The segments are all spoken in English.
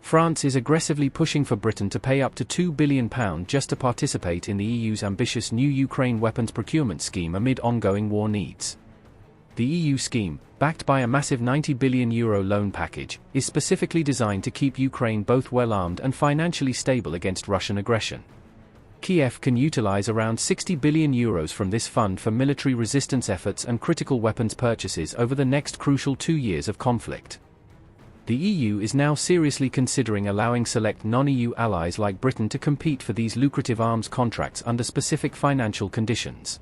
France is aggressively pushing for Britain to pay up to £2 billion just to participate in the EU's ambitious new Ukraine weapons procurement scheme amid ongoing war needs. The EU scheme, backed by a massive €90 billion loan package, is specifically designed to keep Ukraine both well-armed and financially stable against Russian aggression. Kiev can utilize around €60 billion from this fund for military resistance efforts and critical weapons purchases over the next crucial 2 years of conflict. The EU is now seriously considering allowing select non-EU allies like Britain to compete for these lucrative arms contracts under specific financial conditions.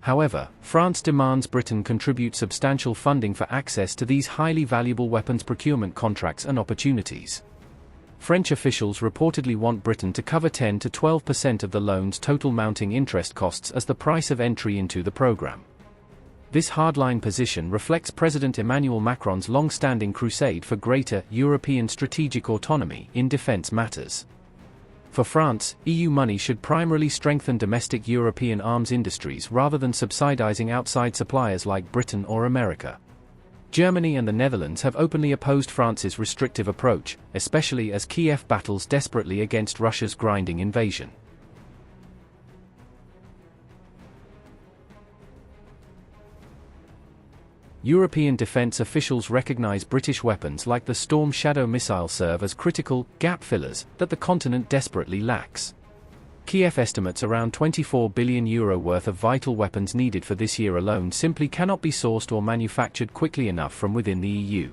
However, France demands Britain contribute substantial funding for access to these highly valuable weapons procurement contracts and opportunities. French officials reportedly want Britain to cover 10 to 12% of the loan's total mounting interest costs as the price of entry into the program. This hardline position reflects President Emmanuel Macron's long-standing crusade for greater European strategic autonomy in defense matters. For France, EU money should primarily strengthen domestic European arms industries rather than subsidizing outside suppliers like Britain or America. Germany and the Netherlands have openly opposed France's restrictive approach, especially as Kiev battles desperately against Russia's grinding invasion. European defense officials recognize British weapons like the Storm Shadow missile serve as critical gap fillers that the continent desperately lacks. Kiev estimates around €24 billion worth of vital weapons needed for this year alone simply cannot be sourced or manufactured quickly enough from within the EU.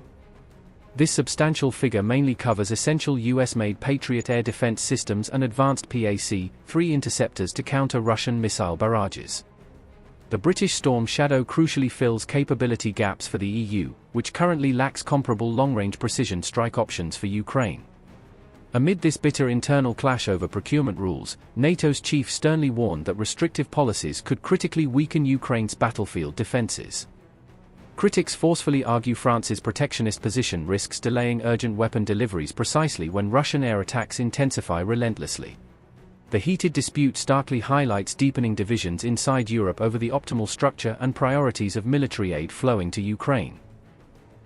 This substantial figure mainly covers essential US-made Patriot air defense systems and advanced PAC-3 interceptors to counter Russian missile barrages. The British Storm Shadow crucially fills capability gaps for the EU, which currently lacks comparable long-range precision strike options for Ukraine. Amid this bitter internal clash over procurement rules, NATO's chief sternly warned that restrictive policies could critically weaken Ukraine's battlefield defenses. Critics forcefully argue France's protectionist position risks delaying urgent weapon deliveries precisely when Russian air attacks intensify relentlessly. The heated dispute starkly highlights deepening divisions inside Europe over the optimal structure and priorities of military aid flowing to Ukraine.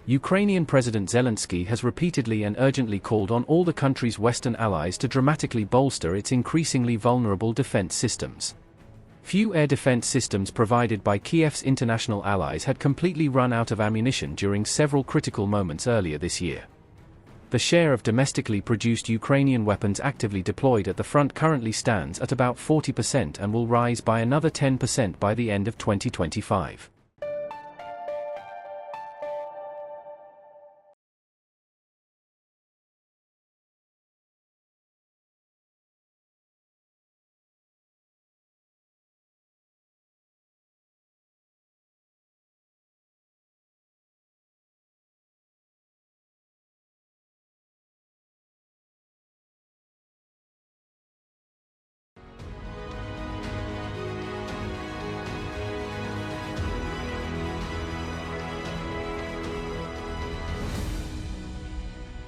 Ukrainian President Zelensky has repeatedly and urgently called on all the country's Western allies to dramatically bolster its increasingly vulnerable defense systems. Few air defense systems provided by Kiev's international allies had completely run out of ammunition during several critical moments earlier this year. The share of domestically produced Ukrainian weapons actively deployed at the front currently stands at about 40% and will rise by another 10% by the end of 2025.